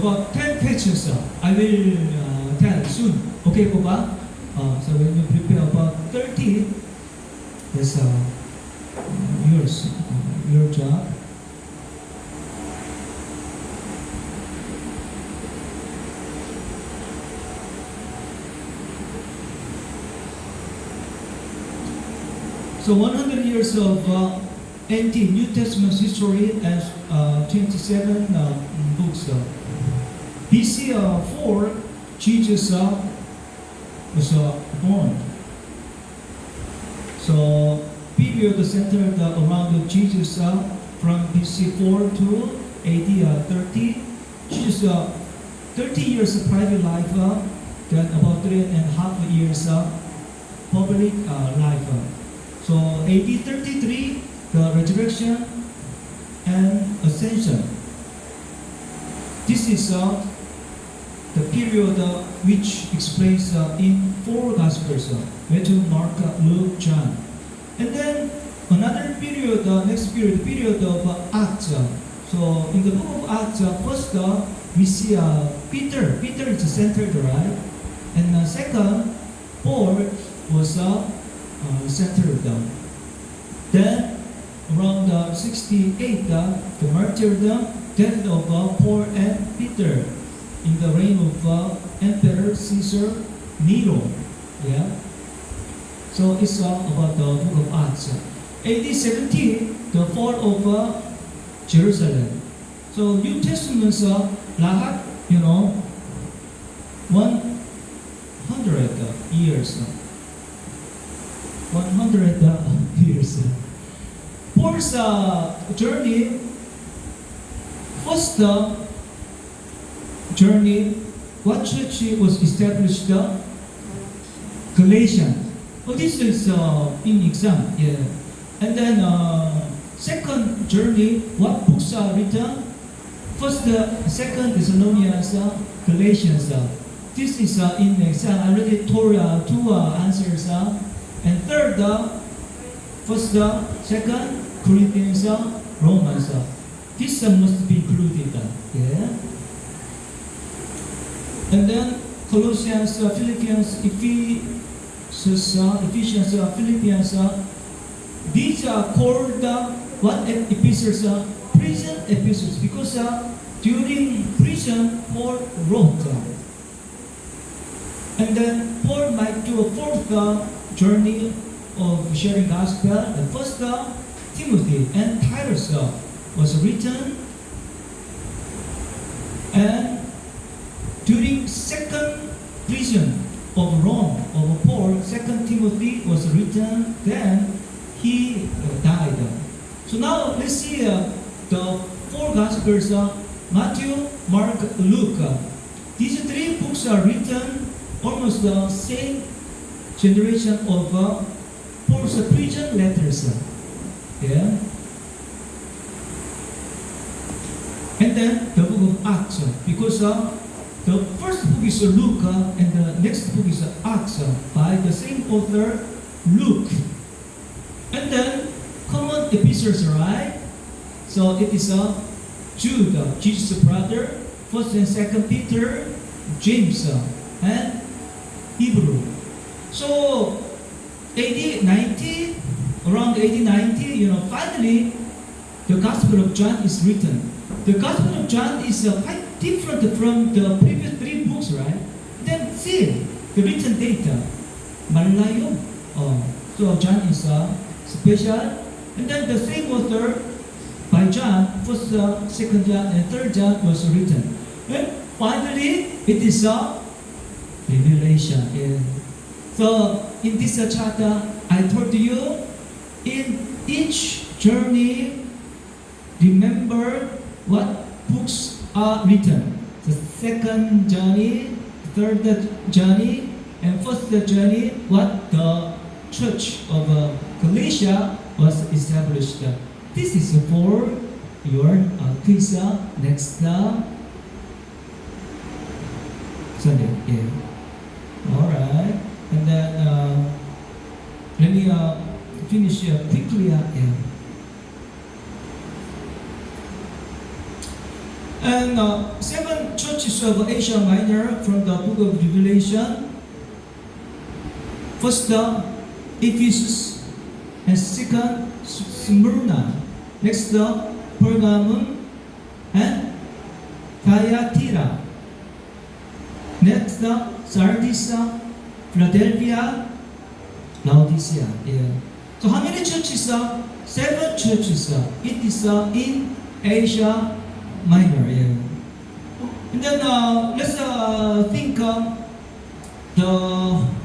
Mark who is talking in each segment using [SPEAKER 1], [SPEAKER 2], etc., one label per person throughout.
[SPEAKER 1] about 10 pages. I will tell soon. Okay po ba? So when you prepare about 30, that's your job. So 100 years of New Testament history and 27 books. BC 4, Jesus was born. So period centered around Jesus from BC 4 to AD 30. Jesus 30 years of private life, then about 3.5 years public life. So AD 33, the resurrection and ascension. This is the period which explains in 4 Gospels, Matthew, Mark, Luke, John. And then another period, next period, period of Acts. So in the book of Acts, first we see Peter. Peter is centered, right? And second, Paul was centered. Then around 68, the martyrdom, death of Paul and Peter in the reign of Emperor Caesar Nero. Yeah. So it's about the book of Acts. AD 70, the fall of Jerusalem. So New Testament's lahat, 100 years. 100 years. Paul's journey, first journey, what church was established? Galatians. Oh, this is in exam, yeah. And then second journey, what books are written? First, second Thessalonians, Galatians. This is in exam. I already told 2 answers. And third, first, second, Corinthians, Romans. This must be included. Yeah. And then Colossians, Philippians, Ephesians, Philippians. These are called what epistles? Prison epistles, because during prison Paul wrote. And then Paul might do a 4th journey of sharing gospel. The first Timothy and Titus was written, and during second prison of Rome of Paul, 2 Timothy was written. Then he died. So now let's see the 4 Gospels: Matthew, Mark, Luke. These 3 books are written almost the same generation of Paul's prison letters. Yeah. And then the book of Acts, because the first book is Luke and the next book is Acts by the same author, Luke. And then common epistles, right? So it is Jude, Jesus' brother, 1st and 2nd Peter, James, and Hebrew. So AD 90, around AD 90, finally the Gospel of John is written. The Gospel of John is quite different from the previous 3 books, right? Then see the written data, Malayo. So John is special. And then the same author by John, 1st, 2nd John, and 3rd John was written. And finally, it is a revelation. Yeah. So in this chapter, I told you, in each journey, remember what books are written. The second journey, third journey, and first journey, what the church of Galatia was established. This is for your quiz next Sunday. Yeah. All right. And then let me finish quickly. Yeah. And seven churches of Asia Minor from the book of Revelation. First, Ephesus, and second, Smyrna. Next, Pergamum and Thyatira. Next, Sardis, Philadelphia, Laodicea. Yeah. So how many churches? Seven churches. It is in Asia Minor. Yeah. And then let's think the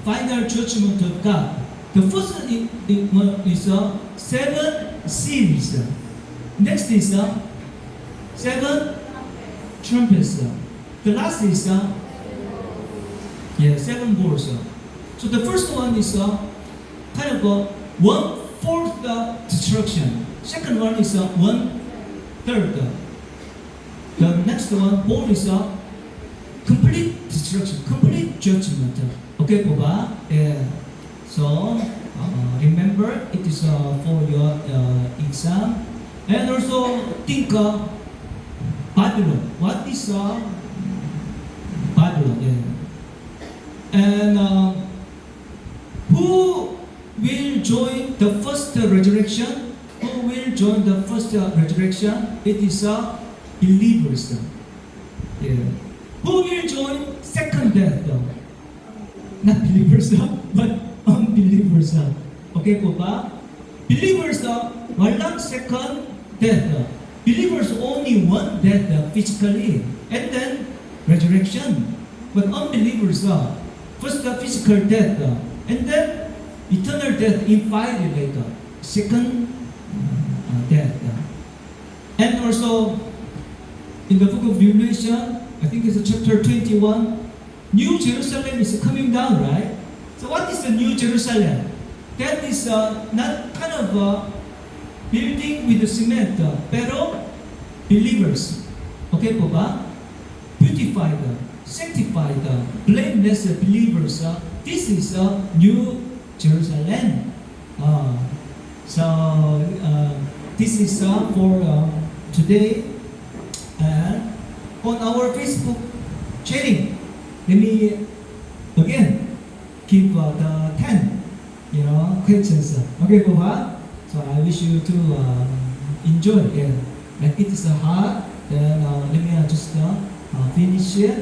[SPEAKER 1] final judgment of God. The first one is seven seals. Next is seven trumpets. The last is seven bowls. So the first one is kind of 1/4 destruction. Second one is 1/3. The next one, bowl is complete destruction, complete judgment. Okay po ba? Yeah. So remember, it is for your exam. And also think Babylon. What is Babylon? Yeah. And who will join the first resurrection? Who will join the first resurrection? It is believers. Yeah. Who will join second death? Not believers, but unbelievers. Okay po ba? Believers, walang second death. Believers only one death physically, and then resurrection. But unbelievers, first physical death, and then eternal death in fire later. Second death. And also, in the book of Revelation, I think it's chapter 21, New Jerusalem is coming down, right? So what is the New Jerusalem? That is not kind of building with the cement, pero believers. Okay po ba? Beautified, sanctified, blameless believers. This is New Jerusalem. So this is for today. And on our Facebook sharing, let me again give the 10 questions. Okay po ba? So I wish you to enjoy it. And it is hard. Then let me just finish it.